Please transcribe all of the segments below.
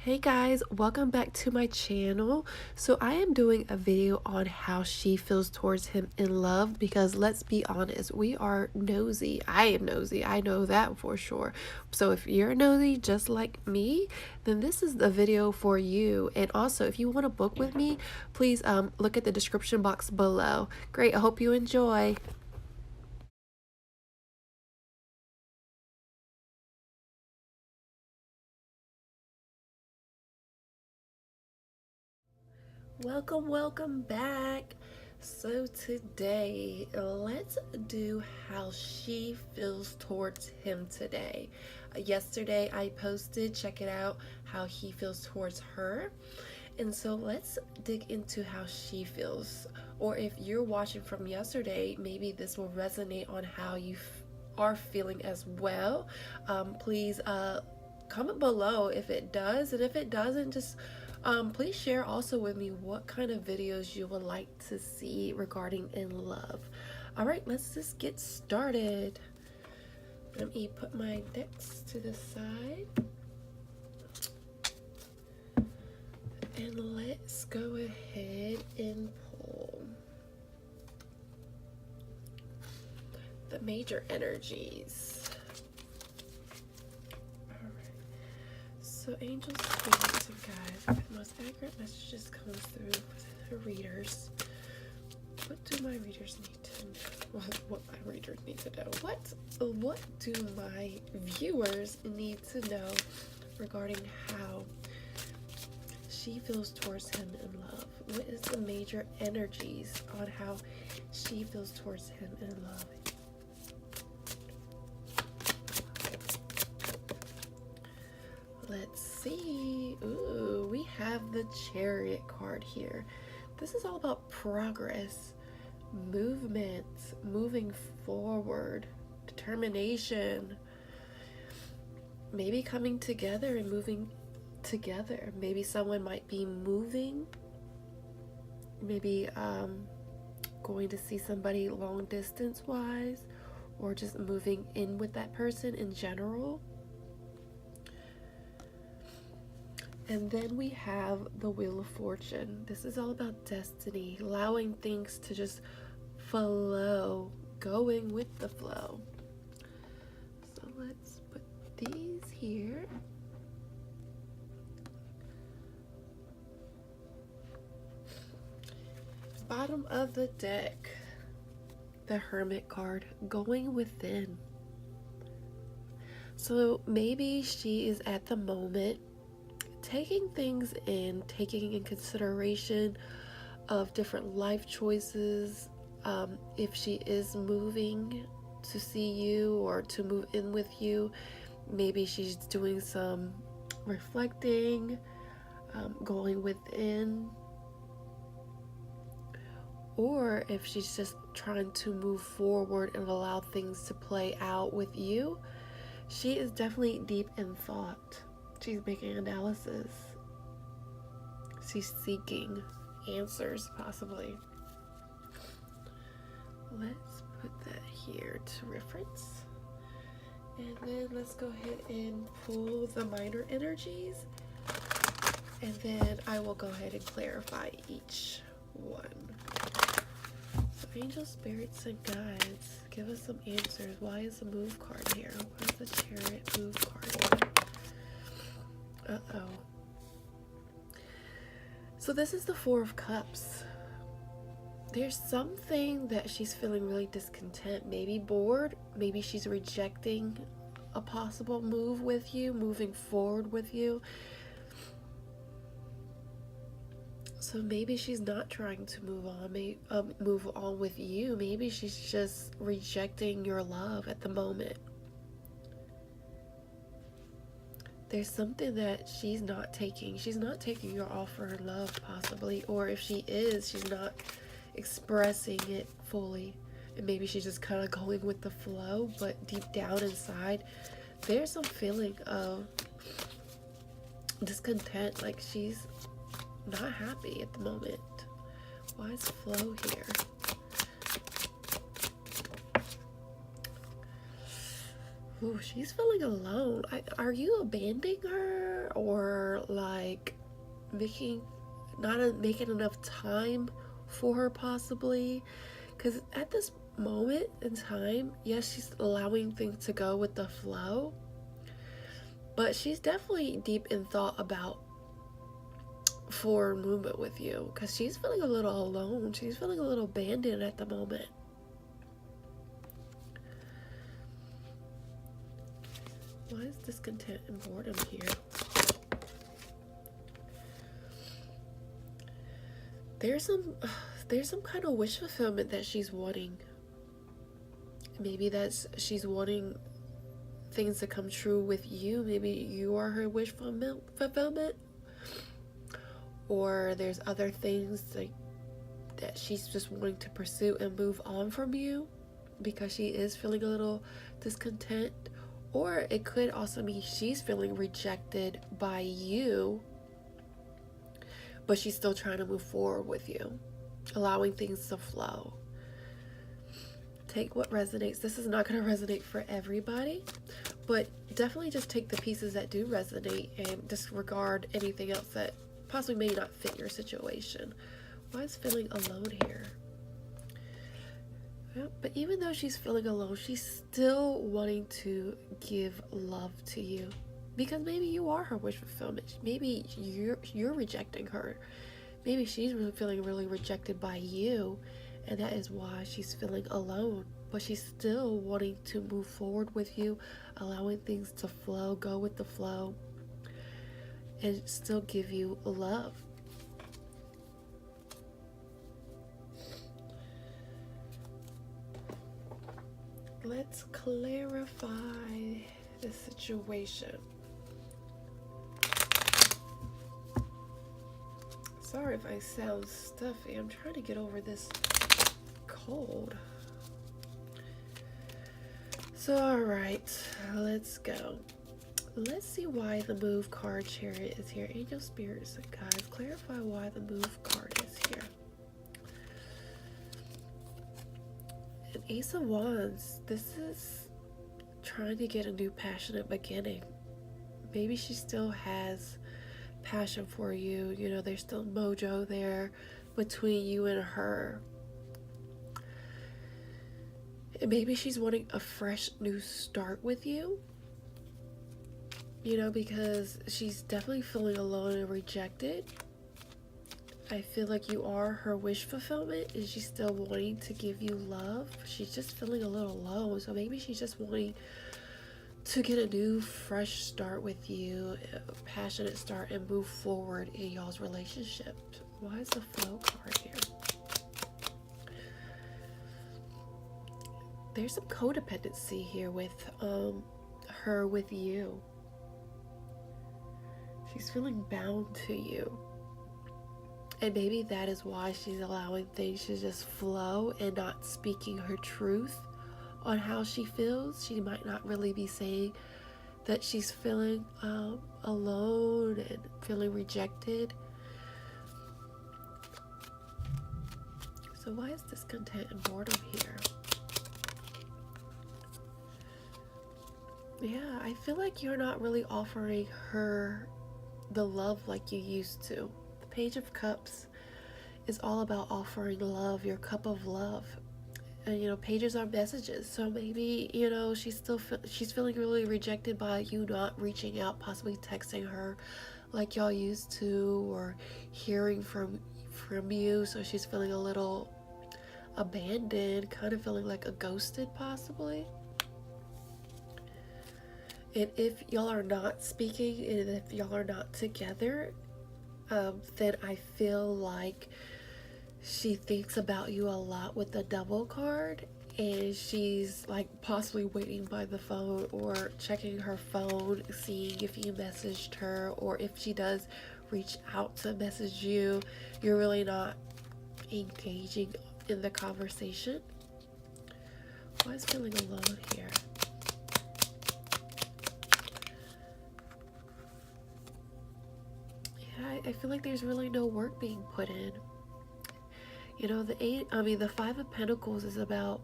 Hey guys, welcome back to my channel. So I am doing a video on how she feels towards him in love because let's be honest, we are nosy. I am nosy. I know that for sure. So if you're nosy just like me, then this is the video for you. And also, if you want to book with me, please look at the description box below. Great. I hope you enjoy. Welcome back. So today, let's do how she feels towards him today. Yesterday I posted, check it out, how he feels towards her. And so let's dig into how she feels. Or if you're watching from yesterday, maybe this will resonate on how you are feeling as well. Please comment below if it does, and if it doesn't, just please share also with me what kind of videos you would like to see regarding in love. All right, let's just get started. Let me put my decks to the side. And let's go ahead and pull the major energies. Alright. So angels, spirits, and guides, the most accurate messages comes through for the readers. What do my readers need to know? What my readers need to know? What do my viewers need to know regarding how she feels towards him in love? What is the major energies on how she feels towards him in love? Let's see. Ooh, we have the Chariot card here. This is all about progress, movement, moving forward, determination, maybe coming together and moving together. Maybe someone might be moving, maybe going to see somebody long distance wise, or just moving in with that person in general. And then we have the Wheel of Fortune. This is all about destiny, allowing things to just flow, going with the flow. So let's put these here. Bottom of the deck, the Hermit card, going within. So maybe she is at the moment taking things in, taking in consideration of different life choices. If she is moving to see you or to move in with you, maybe she's doing some reflecting, going within. Or if she's just trying to move forward and allow things to play out with you, she is definitely deep in thought. She's making analysis. She's seeking answers, possibly. Let's put that here to reference. And then let's go ahead and pull the minor energies. And then I will go ahead and clarify each one. So angels, spirits, and guides, give us some answers. Why is the move card here? Why is the Chariot move card here? So this is the Four of Cups. There's something that she's feeling really discontent, maybe bored, maybe she's rejecting a possible move with you, moving forward with you. So maybe she's not trying to move on with you. Maybe she's just rejecting your love at the moment. There's something that she's not taking. She's not taking your offer of love, possibly. Or if she is, she's not expressing it fully. And maybe she's just kind of going with the flow. But deep down inside, there's some feeling of discontent. Like she's not happy at the moment. Why is flow here? Ooh, she's feeling alone. Are you abandoning her, or like like making not making enough time for her, possibly, because at this moment in time, yes, she's allowing things to go with the flow, but she's definitely deep in thought about forward movement with you, because she's feeling a little alone. She's feeling a little abandoned at the moment. Why is discontent and boredom here? There's some kind of wish fulfillment that she's wanting. Maybe that's she's wanting things to come true with you. Maybe you are her wish fulfillment. Or there's other things like that she's just wanting to pursue and move on from you because she is feeling a little discontent. Or it could also mean she's feeling rejected by you, but she's still trying to move forward with you, allowing things to flow. Take what resonates. This is not going to resonate for everybody, but definitely just take the pieces that do resonate and disregard anything else that possibly may not fit your situation. Why is feeling alone here? Yeah, but even though she's feeling alone, she's still wanting to give love to you, because maybe you are her wish fulfillment. Maybe you're rejecting her. Maybe she's really feeling really rejected by you, and that is why she's feeling alone. But she's still wanting to move forward with you, allowing things to flow, go with the flow, and still give you love. Let's clarify the situation. Sorry if I sound stuffy. I'm trying to get over this cold. So, alright, let's go. Let's see why the move card Chariot is here. Angel, spirits, and guides, clarify why the move card is here. An Ace of Wands. This is trying to get a new passionate beginning. Maybe she still has passion for you. You know, there's still mojo there between you and her. And maybe she's wanting a fresh new start with you. You know, because she's definitely feeling alone and rejected. I feel like you are her wish fulfillment, and she's still wanting to give you love. She's just feeling a little low, so maybe she's just wanting to get a new, fresh start with you, a passionate start, and move forward in y'all's relationship. Why is the flow card here? There's some codependency here with her with you. She's feeling bound to you. And maybe that is why she's allowing things to just flow and not speaking her truth on how she feels. She might not really be saying that she's feeling alone and feeling rejected. So why is discontent and boredom here? Yeah, I feel like you're not really offering her the love like you used to. The Page of Cups is all about offering love, your cup of love. And you know, pages are messages, so maybe, you know, she's feeling really rejected by you not reaching out, possibly texting her like y'all used to, or hearing from you. So she's feeling a little abandoned, kind of feeling like a ghosted, possibly. And if y'all are not speaking, and if y'all are not together, then I feel like she thinks about you a lot with the Devil card, and she's like possibly waiting by the phone or checking her phone, seeing if you messaged her, or if she does reach out to message you, you're really not engaging in the conversation. Why is feeling alone here? I feel like there's really no work being put in. You know, the Five of Pentacles is about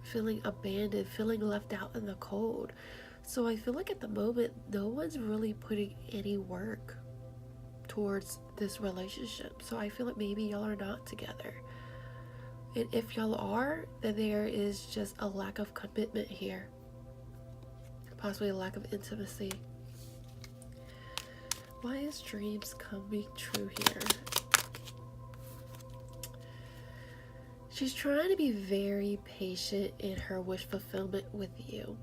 feeling abandoned, feeling left out in the cold. So I feel like at the moment, no one's really putting any work towards this relationship. So I feel like maybe y'all are not together. And if y'all are, then there is just a lack of commitment here. Possibly a lack of intimacy. Why is dreams coming true here? She's trying to be very patient in her wish fulfillment with you.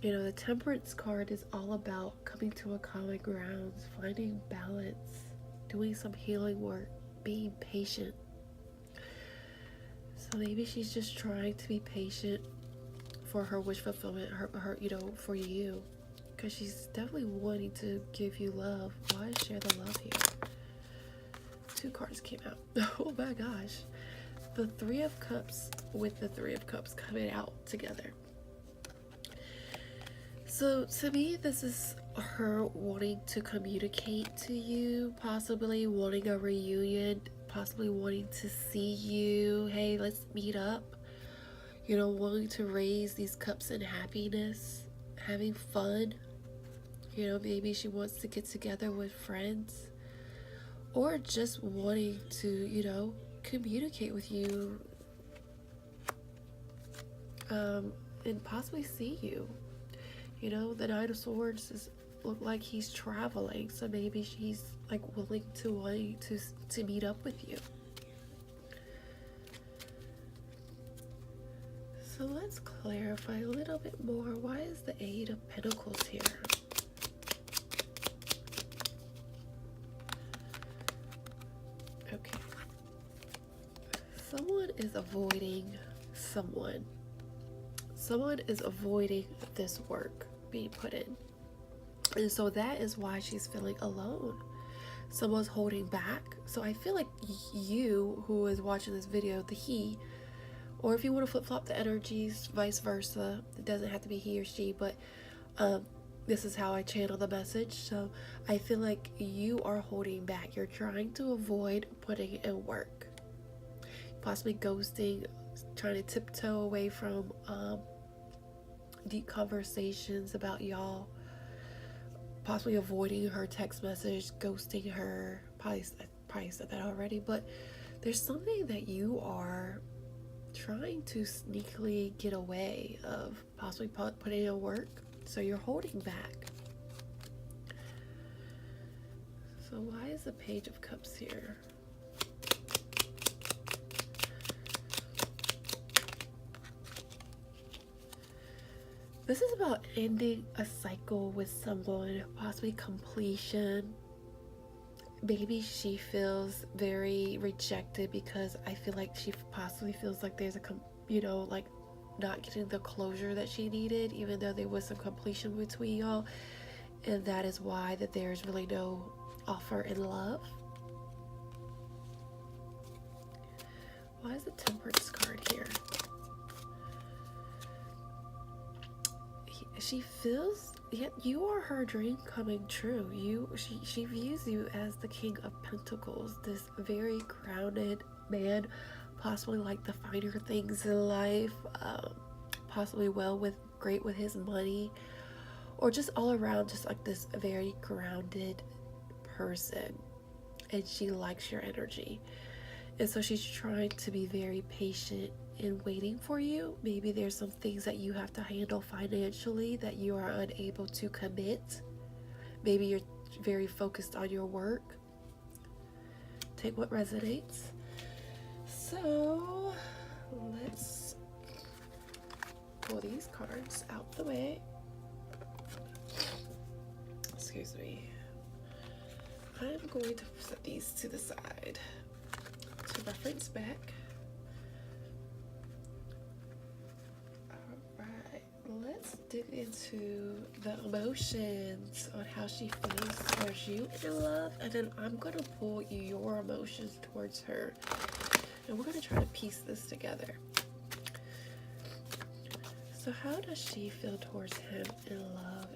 You know, the Temperance card is all about coming to a common ground, finding balance, doing some healing work, being patient. So maybe she's just trying to be patient for her wish fulfillment, her you know, for you. Because she's definitely wanting to give you love. Why share the love here? 2 cards came out. Oh my gosh. The 3 of Cups with the 3 of Cups coming out together. So to me, this is her wanting to communicate to you, possibly wanting a reunion, possibly wanting to see you. Hey, let's meet up. You know, wanting to raise these cups in happiness, having fun. You know, maybe she wants to get together with friends, or just wanting to, you know, communicate with you, and possibly see you. You know, the Knight of Swords look like he's traveling, so maybe she's like willing to meet up with you. So let's clarify a little bit more. Why is the 8 of Pentacles here? Okay. Someone is avoiding someone. Someone is avoiding this work being put in. And so that is why she's feeling alone. Someone's holding back. So I feel like you who is watching this video, the he, or if you want to flip-flop the energies, vice versa. It doesn't have to be he or she, but this is how I channel the message. So I feel like you are holding back. You're trying to avoid putting in work. Possibly ghosting, trying to tiptoe away from deep conversations about y'all. Possibly avoiding her text message, ghosting her. Probably said that already, but there's something that you are trying to sneakily get away of, possibly putting in work. So you're holding back. So why is the Page of Cups here? This is about ending a cycle with someone, possibly completion. Maybe she feels very rejected because I feel like she possibly feels like there's you know, like not getting the closure that she needed, even though there was some completion between y'all. And that is why that there's really no offer in love. Why is the Temperance card here? She feels, yet you are her dream coming true. She views you as the King of Pentacles, this very grounded man, possibly like the finer things in life, possibly great with his money, or just all around just like this very grounded person. And she likes your energy. And so she's trying to be very patient in waiting for you. Maybe there's some things that you have to handle financially that you are unable to commit. Maybe you're very focused on your work. Take what resonates. So let's pull these cards out the way. Excuse me. I'm going to set these to the side to reference back. Let's dig into the emotions on how she feels towards you in love, and then I'm going to pull your emotions towards her, and we're going to try to piece this together. So how does she feel towards him in love?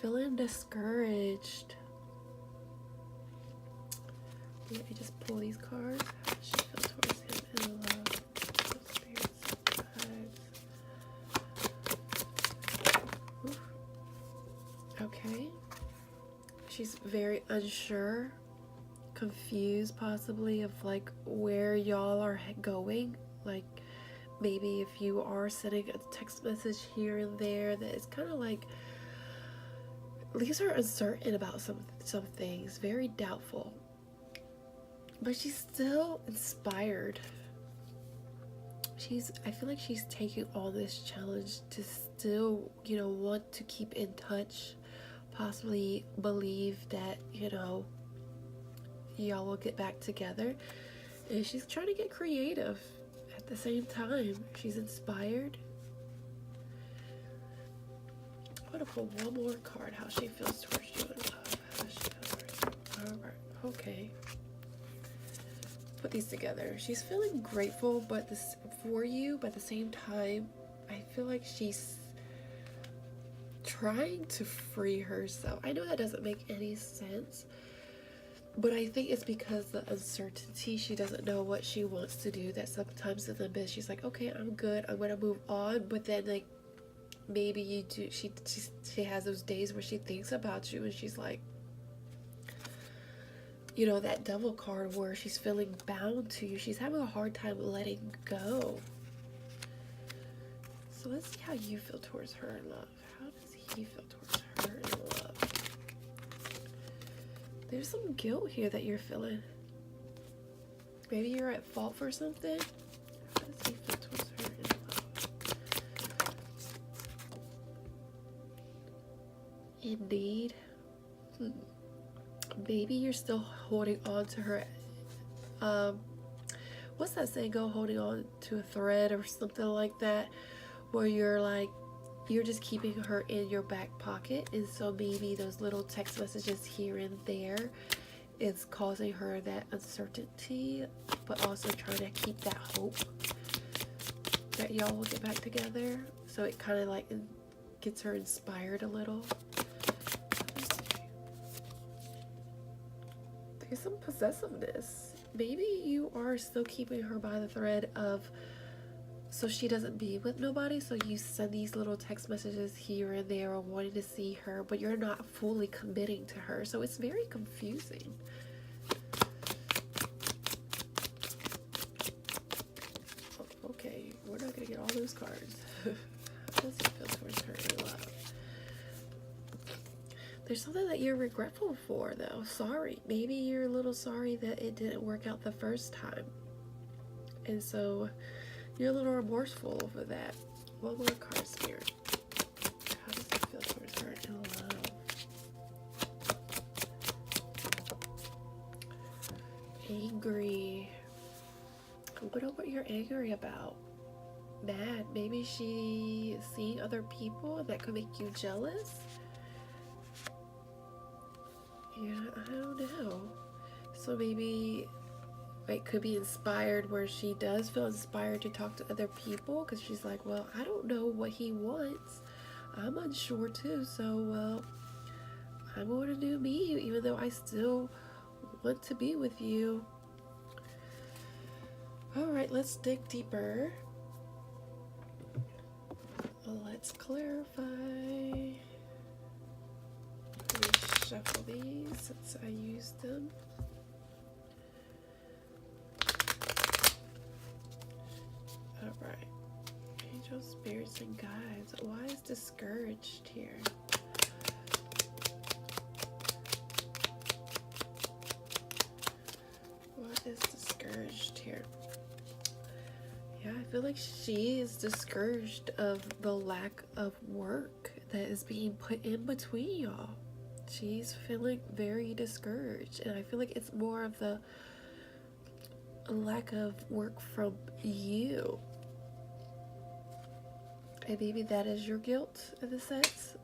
Feeling discouraged. Let me just pull these cards. How does she feel towards him in love? Spirits, vibes. She's very unsure, confused possibly of like where y'all are going. Like maybe if you are sending a text message here and there, that it's kind of like leaves her uncertain about some things, very doubtful. But she's still inspired. I feel like she's taking all this challenge to still, want to keep in touch, possibly believe that, y'all will get back together. And she's trying to get creative at the same time. She's inspired. I'm gonna pull one more card, how she feels towards you in love. How she feels towards you. Alright, okay. Put these together. She's feeling grateful for you, but at the same time, I feel like she's trying to free herself. I know that doesn't make any sense, but I think it's because the uncertainty, she doesn't know what she wants to do, that sometimes in the midst she's like, okay, I'm good, I'm gonna move on, but then like maybe you do, she has those days where she thinks about you and she's like, that devil card where she's feeling bound to you. She's having a hard time letting go. So let's see how you feel towards her in love. How does he feel towards her in love? There's some guilt here that you're feeling. Maybe you're at fault for something. How does he feel towards her in love? Indeed. Maybe you're still holding on to her. What's that saying? Go holding on to a thread or something like that, where you're just keeping her in your back pocket, and so maybe those little text messages here and there is causing her that uncertainty, but also trying to keep that hope that y'all will get back together. So it kind of like gets her inspired a little. There's some possessiveness. Maybe you are still keeping her by the thread of, so she doesn't be with nobody, so you send these little text messages here and there or wanting to see her, but you're not fully committing to her, so it's very confusing. Okay, we're not gonna get all those cards. How does he feel towards her in love? There's something that you're regretful for, though. Sorry. Maybe you're a little sorry that it didn't work out the first time. And so you're a little remorseful over that. One more card, Spirit. How does it feel towards her in love? Angry. I wonder what you're angry about. Mad. Maybe she's seeing other people that could make you jealous. Yeah, I don't know. So maybe it could be inspired where she does feel inspired to talk to other people, because she's like, well, I don't know what he wants. I'm unsure too, so well, I'm going to do me, even though I still want to be with you. Alright, let's dig deeper. Let's clarify. Shuffle these since I used them. Alright. Angels, spirits, and guides. Why is discouraged here? What is discouraged here? Yeah, I feel like she is discouraged of the lack of work that is being put in between y'all. She's feeling very discouraged, and I feel like it's more of the lack of work from you. And maybe that is your guilt in a sense.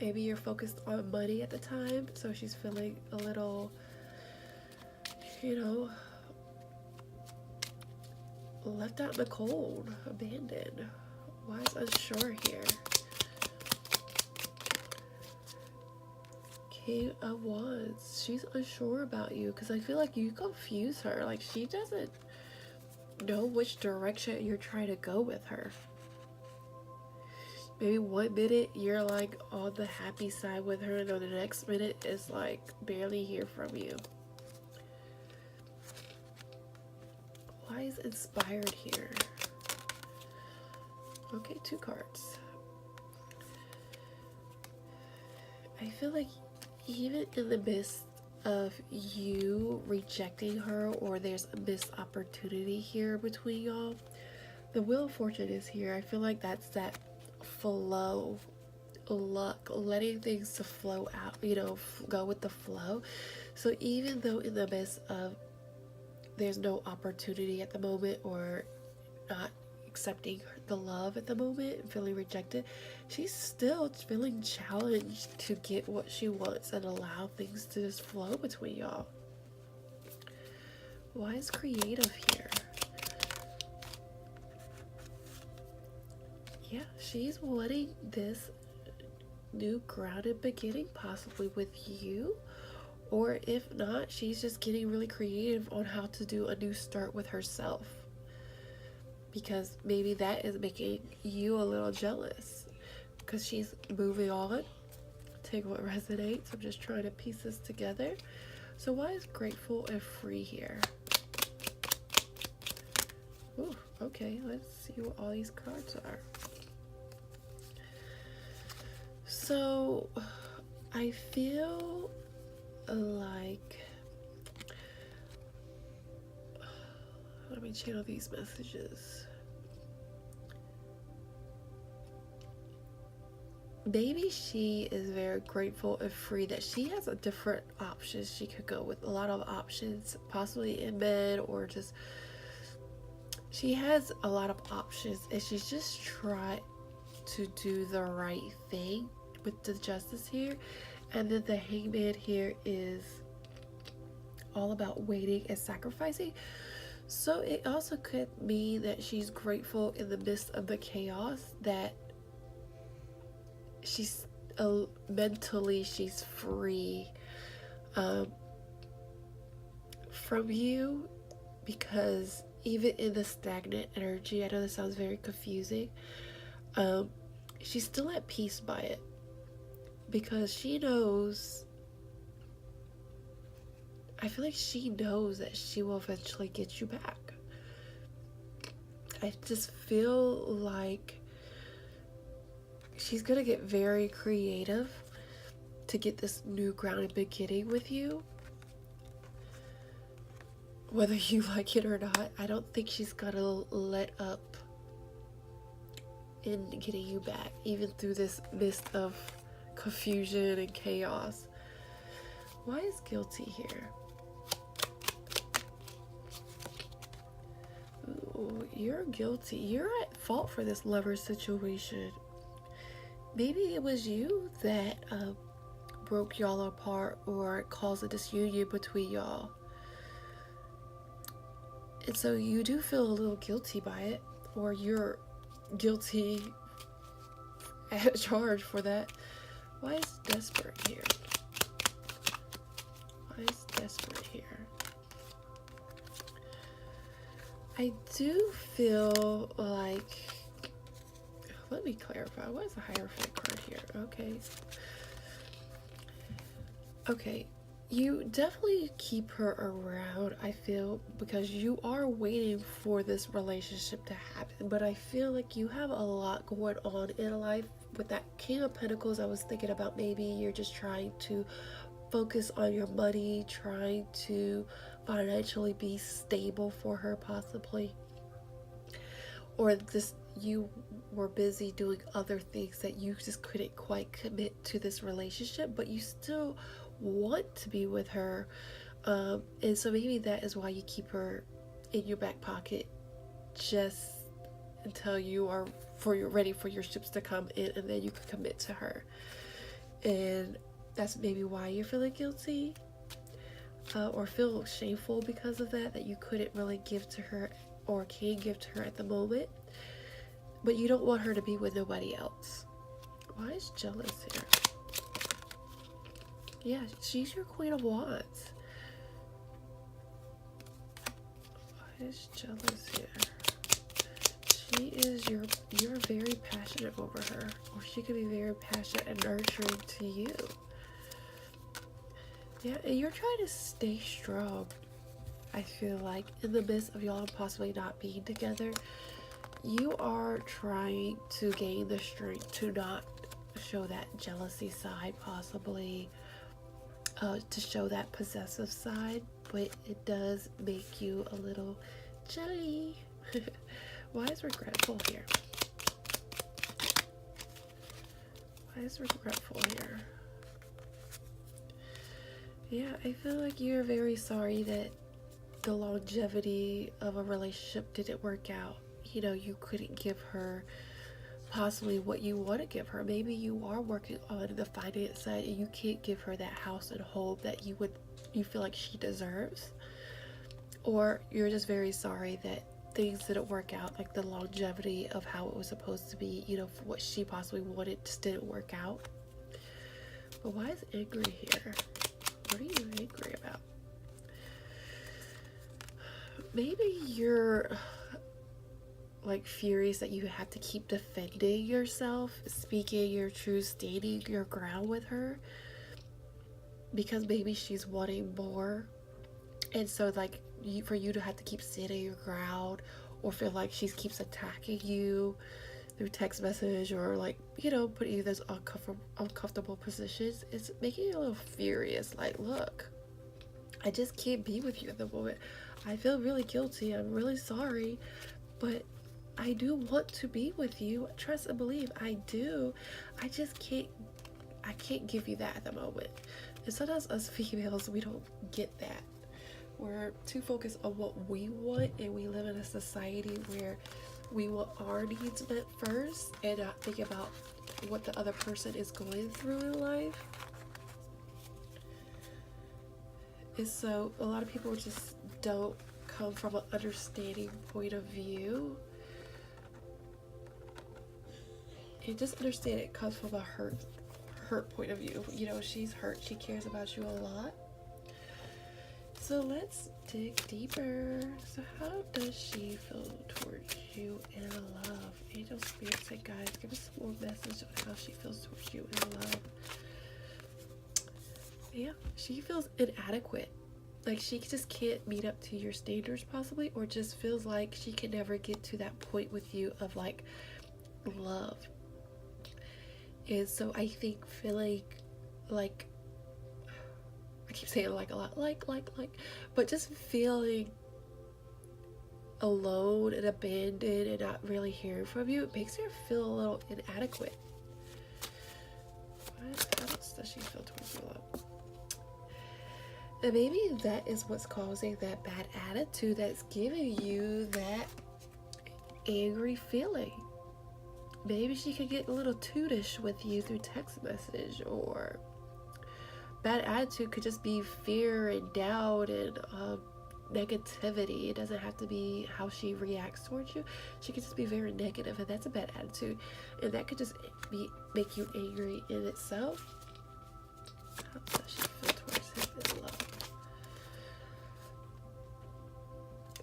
Maybe you're focused on money at the time, so she's feeling a little, left out in the cold, abandoned. Why is unsure here? King of Wands. She's unsure about you because I feel like you confuse her. Like she doesn't know which direction you're trying to go with her. Maybe 1 minute you're like on the happy side with her, and then the next minute it's like barely hear from you. Why is inspired here? Okay, 2 cards. I feel like even in the midst of you rejecting her, or there's a missed opportunity here between y'all, the Wheel of Fortune is here. I feel like that's that flow, luck, letting things to flow out, you know, go with the flow. So even though in the midst of there's no opportunity at the moment, or not accepting the love at the moment and feeling rejected, she's still feeling challenged to get what she wants and allow things to just flow between y'all. Why is creative here? Yeah, she's wanting this new grounded beginning, possibly with you. Or if not, she's just getting really creative on how to do a new start with herself. Because maybe that is making you a little jealous. Because she's moving on. Take what resonates. I'm just trying to piece this together. So why is grateful and free here? Ooh, okay, let's see what all these cards are. So I feel like, let me channel these messages. Maybe she is very grateful and free that she has a different options she could go with. A lot of options, possibly in bed, or just she has a lot of options, and she's just trying to do the right thing with the Justice here. And then the Hangman here is all about waiting and sacrificing. So it also could mean that she's grateful in the midst of the chaos, that she's mentally she's free from you, because even in the stagnant energy, I know this sounds very confusing, she's still at peace by it, because she knows, I feel like she knows that she will eventually get you back. I just feel like she's gonna get very creative to get this new grounded beginning with you. Whether you like it or not, I don't think she's gonna let up in getting you back, even through this mist of confusion and chaos. Why is guilty here? Ooh, you're guilty. You're at fault for this lover situation. Maybe it was you that broke y'all apart or caused a disunion between y'all. And so you do feel a little guilty by it, or you're guilty at charge for that. Why is desperate here? Why is desperate here? I do feel like, let me clarify, what is the Hierophant card here? Okay, you definitely keep her around, I feel, because you are waiting for this relationship to happen. But I feel like you have a lot going on in life. With that King of Pentacles, I was thinking about maybe you're just trying to focus on your money, trying to financially be stable for her, possibly. Or just you were busy doing other things that you just couldn't quite commit to this relationship, but you still want to be with her, and so maybe that is why you keep her in your back pocket just until you are ready for your ships to come in, and then you can commit to her. And that's maybe why you're feeling guilty, or feel shameful because of that you couldn't really give to her or can give to her at the moment, but you don't want her to be with nobody else. Why is jealous here? Yeah, she's your Queen of Wands. Why is jealous here? you're very passionate over her, or she could be very passionate and nurturing to you. Yeah, and you're trying to stay strong. I feel like in the midst of y'all possibly not being together, you are trying to gain the strength to not show that jealousy side, possibly to show that possessive side, but it does make you a little jelly. Why is regretful here? Why is regretful here? Yeah, I feel like you're very sorry that the longevity of a relationship didn't work out. You know, you couldn't give her possibly what you want to give her. Maybe you are working on the finance side and you can't give her that house and home that you feel like she deserves. Or you're just very sorry that things didn't work out, like the longevity of how it was supposed to be, you know, for what she possibly wanted just didn't work out. But why is angry here? What are you angry about? Maybe you're like furious that you have to keep defending yourself, speaking your truth, standing your ground with her, because maybe she's wanting more, and so like for you to have to keep standing your ground, or feel like she keeps attacking you through text message, or like, you know, putting you in those uncomfortable positions, it's making you a little furious. Like, look, I just can't be with you at the moment. I feel really guilty. I'm really sorry, but I do want to be with you. Trust and believe, I do. I just can't give you that at the moment. And sometimes us females, we don't get that. We're too focused on what we want, and we live in a society where we want our needs met first and not think about what the other person is going through in life. And so a lot of people just don't come from an understanding point of view. And just understand it comes from a hurt point of view. You know, she's hurt. She cares about you a lot. So let's dig deeper. So how does she feel towards you in love? Angel, spirits, and guides, give us some more message on how she feels towards you in love. Yeah, she feels inadequate. Like she just can't meet up to your standards possibly, or just feels like she can never get to that point with you of like love. And so I think feeling like, I keep saying like a lot, like, but just feeling alone and abandoned and not really hearing from you, it makes her feel a little inadequate. What else does she feel towards you, love? And maybe that is what's causing that bad attitude that's giving you that angry feeling. Maybe she could get a little tootish with you through text message, or bad attitude could just be fear and doubt and negativity. It doesn't have to be how she reacts towards you. She could just be very negative, and that's a bad attitude, and that could just make you angry in itself. How does she feel towards him in love?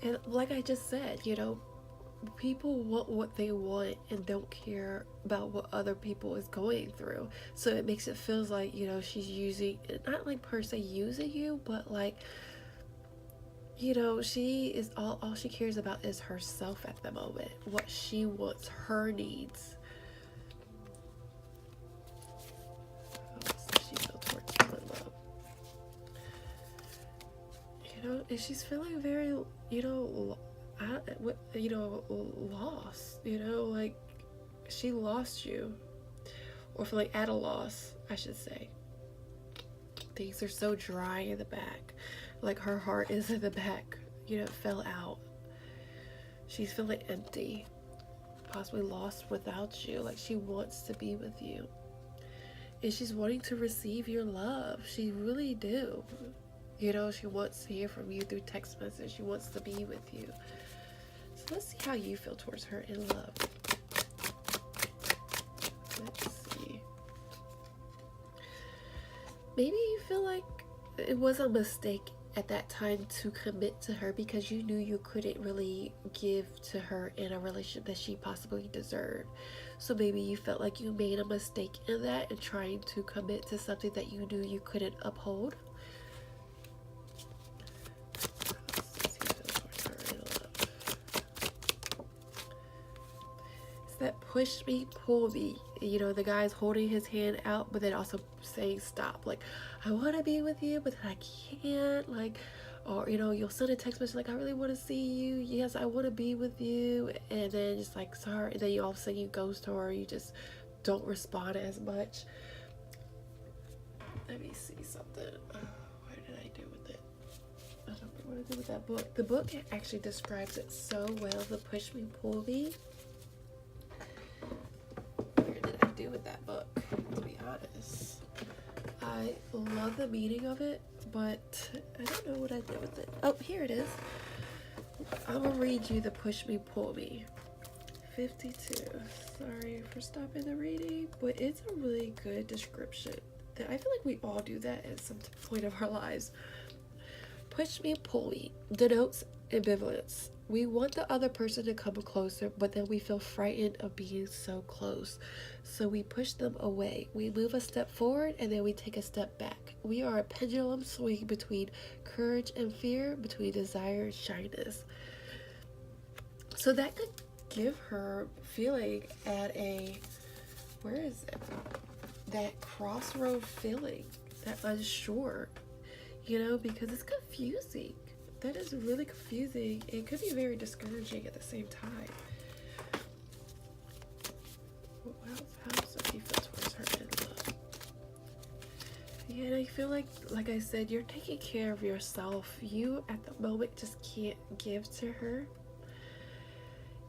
And like I just said, you know, people want what they want and don't care about what other people is going through. So it makes it feels like, you know, she's using, not like per se using you, but like, you know, she is all she cares about is herself at the moment, what she wants, her needs. How does she feel towards you in love? You know, and she's feeling very, you know, lost, you know, like she lost you, or feel like at a loss, I should say. Things are so dry in the back, like her heart is in the back, you know, it fell out. She's feeling empty, possibly lost without you. Like she wants to be with you, and she's wanting to receive your love. She really do. You know, she wants to hear from you through text message. She wants to be with you. So let's see how you feel towards her in love. Let's see. Maybe you feel like it was a mistake at that time to commit to her because you knew you couldn't really give to her in a relationship that she possibly deserved. So maybe you felt like you made a mistake in that and trying to commit to something that you knew you couldn't uphold. It's that push me, pull me. You know, the guy's holding his hand out, but then also saying stop. Like, I want to be with you, but I can't. Like, or, you know, you'll send a text message like, I really want to see you. Yes, I want to be with you. And then just like, sorry. And then you all of a sudden you ghost her, or you just don't respond as much. Let me see something. What did I do with it? I don't know what I did with that book. The book actually describes it so well, the push me, pull me. What did I do with that book, to be honest? I love the meaning of it, but I don't know what I did with it. Oh, here it is. I'm gonna read you the push me, pull me. 52. Sorry for stopping the reading, but it's a really good description. That I feel like we all do that at some point of our lives. Push me, pull me denotes ambivalence. We want the other person to come closer, but then we feel frightened of being so close. So we push them away. We move a step forward and then we take a step back. We are a pendulum swinging between courage and fear, between desire and shyness. So that could give her feeling at a, where is it? That crossroad feeling, that unsure, you know, because it's confusing. That is really confusing. It could be very discouraging at the same time. How does he feel towards her in love? Yeah, and I feel like I said, you're taking care of yourself. You, at the moment, just can't give to her.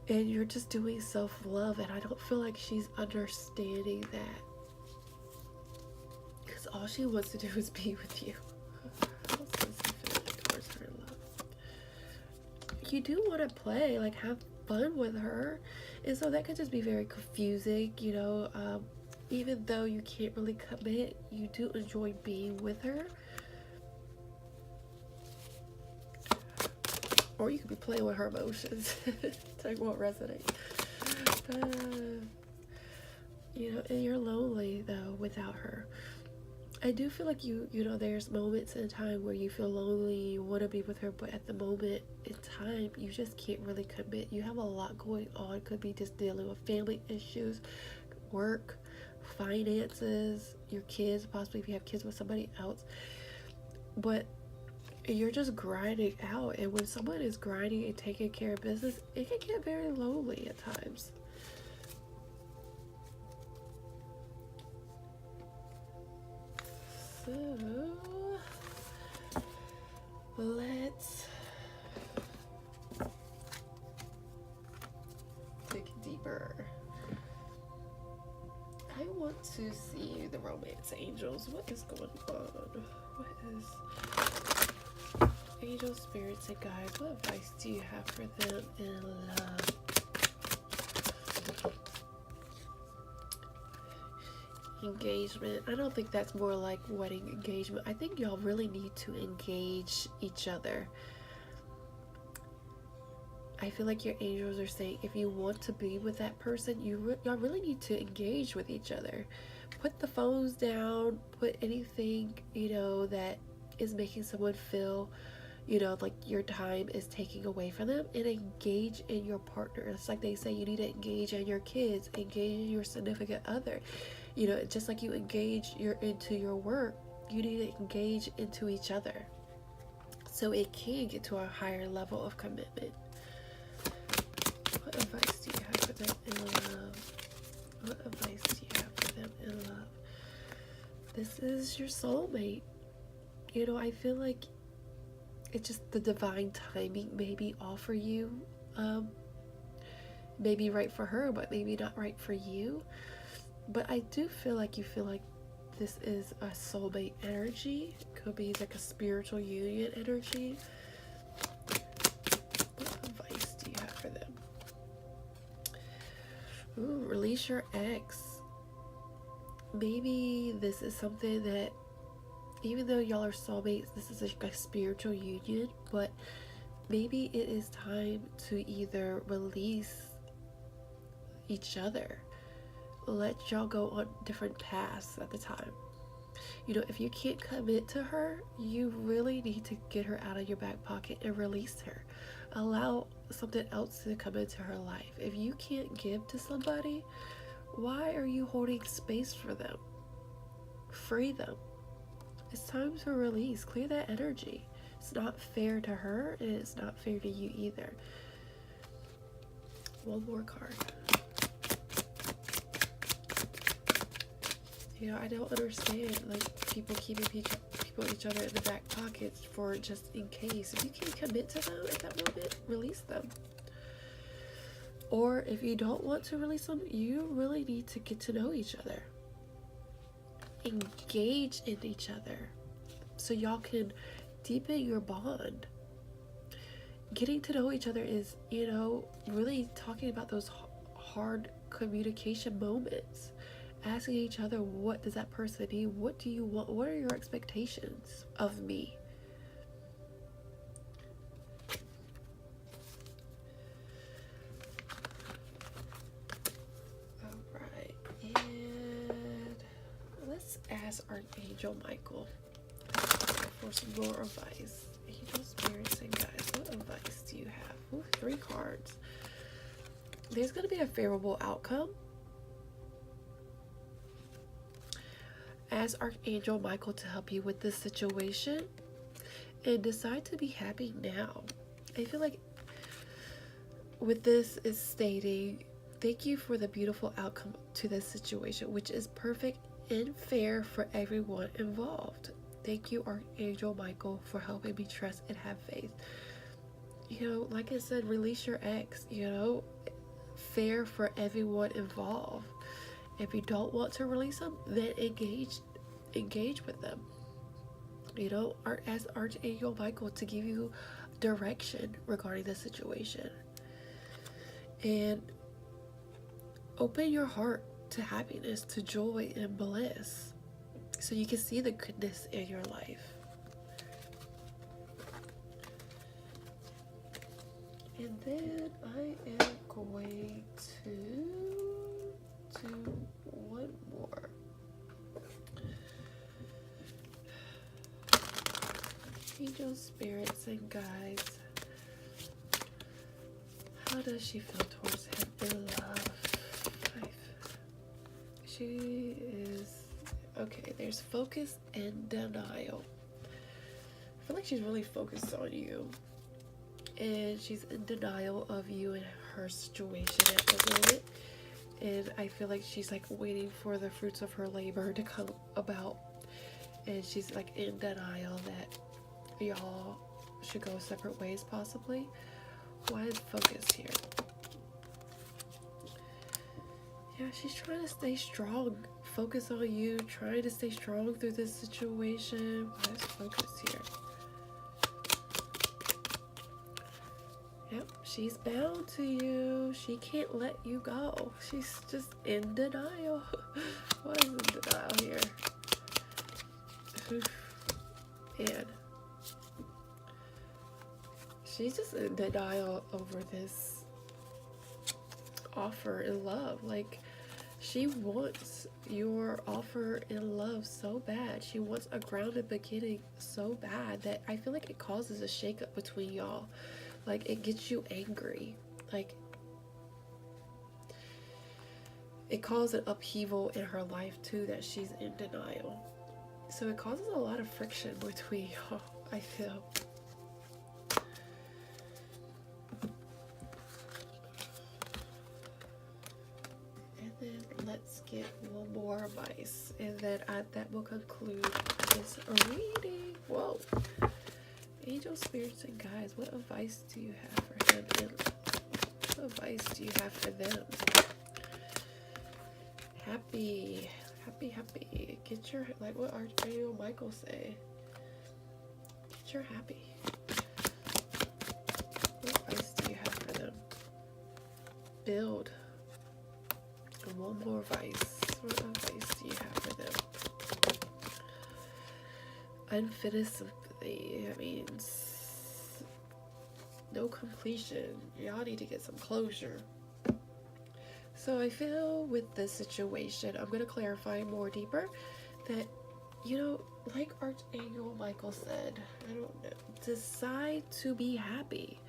And you're just doing self-love, and I don't feel like she's understanding that. Because all she wants to do is be with you. How else does he feel towards her in love? You do want to play, like have fun with her. And so that could just be very confusing, you know. Even though you can't really commit, you do enjoy being with her. Or you could be playing with her emotions. Take what resonates. You know, and you're lonely though without her. I do feel like you know, there's moments in time where you feel lonely, you want to be with her, but at the moment in time, you just can't really commit. You have a lot going on. Could be just dealing with family issues, work, finances, your kids, possibly if you have kids with somebody else. But you're just grinding out, and when someone is grinding and taking care of business, it can get very lonely at times. So let's dig deeper. I want to see the romance angels. What is going on? What is angel spirits and guides? What advice do you have for them in love? Engagement. I don't think that's more like wedding engagement. I think y'all really need to engage each other. I feel like your angels are saying if you want to be with that person, y'all really need to engage with each other. Put the phones down, put anything, you know, that is making someone feel, you know, like your time is taking away from them, and engage in your partner. It's like they say, you need to engage in your kids, engage in your significant other. You know, just like you engage into your work, you need to engage into each other so it can get to a higher level of commitment. What advice do you have for them in love? What advice do you have for them in love? This is your soulmate. You know, I feel like it's just the divine timing maybe off for you. Maybe right for her, but maybe not right for you. But I do feel like you feel like this is a soulmate energy. Could be like a spiritual union energy. What advice do you have for them? Ooh, release your ex. Maybe this is something that even though y'all are soulmates, this is a spiritual union, but maybe it is time to either release each other. Let y'all go on different paths at the time. You know, if you can't commit to her, you really need to get her out of your back pocket and release her. Allow something else to come into her life. If you can't give to somebody, why are you holding space for them? Free them. It's time to release. Clear that energy. It's not fair to her, and it's not fair to you either. One more card. You know, I don't understand, like, people keeping each other in the back pockets for just in case. If you can't commit to them at that moment, release them. Or if you don't want to release them, you really need to get to know each other. Engage in each other so y'all can deepen your bond. Getting to know each other is, you know, really talking about those hard communication moments. Asking each other, what does that person need? What do you want? What are your expectations of me? Alright, and let's ask Archangel Michael for some more advice. Angel, spirits, and guides, what advice do you have? Ooh, 3 cards. There's going to be a favorable outcome. Ask Archangel Michael to help you with this situation and decide to be happy now. I feel like with this is stating, thank you for the beautiful outcome to this situation, which is perfect and fair for everyone involved. Thank you, Archangel Michael, for helping me trust and have faith. You know, like I said, release your ex, you know, fair for everyone involved. If you don't want to release them, then engage with them. You know, ask Archangel Michael to give you direction regarding the situation. And open your heart to happiness, to joy and bliss, so you can see the goodness in your life. And then I am going to do one more. Angels, spirits, and guides. How does she feel towards him in love? She is... Okay, there's focus and denial. I feel like she's really focused on you. And she's in denial of you and her situation at the moment. And I feel like she's like waiting for the fruits of her labor to come about. And she's like in denial that y'all should go separate ways possibly. Why is focus here? Yeah, she's trying to stay strong. Focus on you, trying to stay strong through this situation. Why is focus here? Yep, she's bound to you. She can't let you go. She's just in denial. What is in denial here? Man. She's just in denial over this offer in love. Like, she wants your offer in love so bad. She wants a grounded beginning so bad that I feel like it causes a shakeup between y'all. Like, it gets you angry. Like, it causes an upheaval in her life too, that she's in denial. So it causes a lot of friction between y'all, I feel. And then let's get one more advice, and then that will conclude this reading. Whoa. Angel, spirits, and guides, what advice do you have for him? And what advice do you have for them? Happy. Get your, like what Archangel Michael say? Get your happy. What advice do you have for them? Build. And one more advice. What advice do you have for them? unfinished sympathy. That means no completion. Y'all need to get some closure. So I feel with this situation, I'm going to clarify more deeper that, you know, like Archangel Michael said, I don't know, decide to be happy.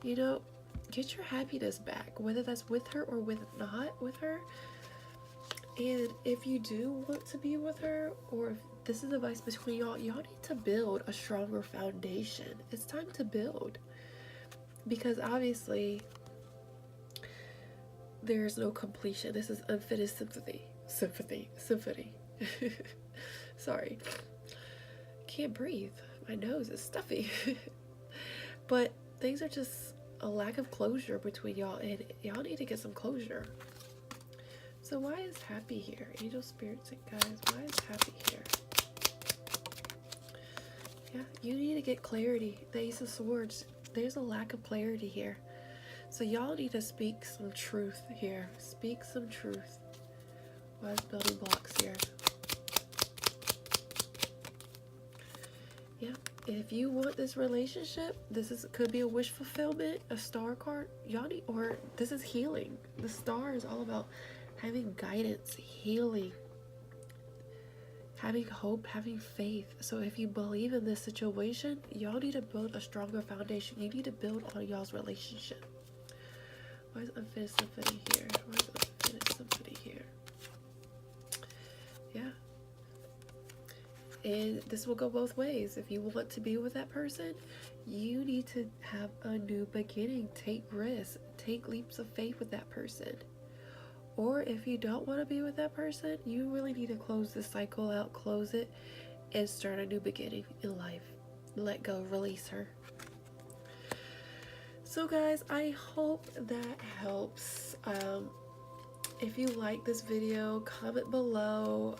You know, get your happiness back, whether that's with her or with not with her. And if you do want to be with her, or if this is advice between y'all, y'all need to build a stronger foundation. It's time to build. Because obviously, there's no completion. This is unfinished sympathy. Symphony. Sorry. Can't breathe. My nose is stuffy. But things are just a lack of closure between y'all, and y'all need to get some closure. So why is happy here? Angel, spirits, and guys, why is happy here? Yeah, you need to get clarity. The Ace of Swords, there's a lack of clarity here. So y'all need to speak some truth here. Speak some truth. Why is building blocks here? Yeah, if you want this relationship, could be a wish fulfillment, a star card. Y'all need, or this is healing. The star is all about having guidance, healing, having hope, having faith. So if you believe in this situation, y'all need to build a stronger foundation. You need to build on y'all's relationship. Why is unfinished symphony here? Why is unfinished symphony here? Yeah. And this will go both ways. If you want to be with that person, you need to have a new beginning. Take risks. Take leaps of faith with that person. Or if you don't want to be with that person, you really need to close this cycle out, close it, and start a new beginning in life. Let go, release her. So guys, I hope that helps. If you like this video, comment below.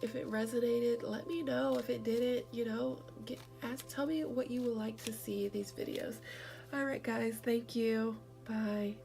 If it resonated, let me know. If it didn't, you know, tell me what you would like to see in these videos. Alright guys, thank you. Bye.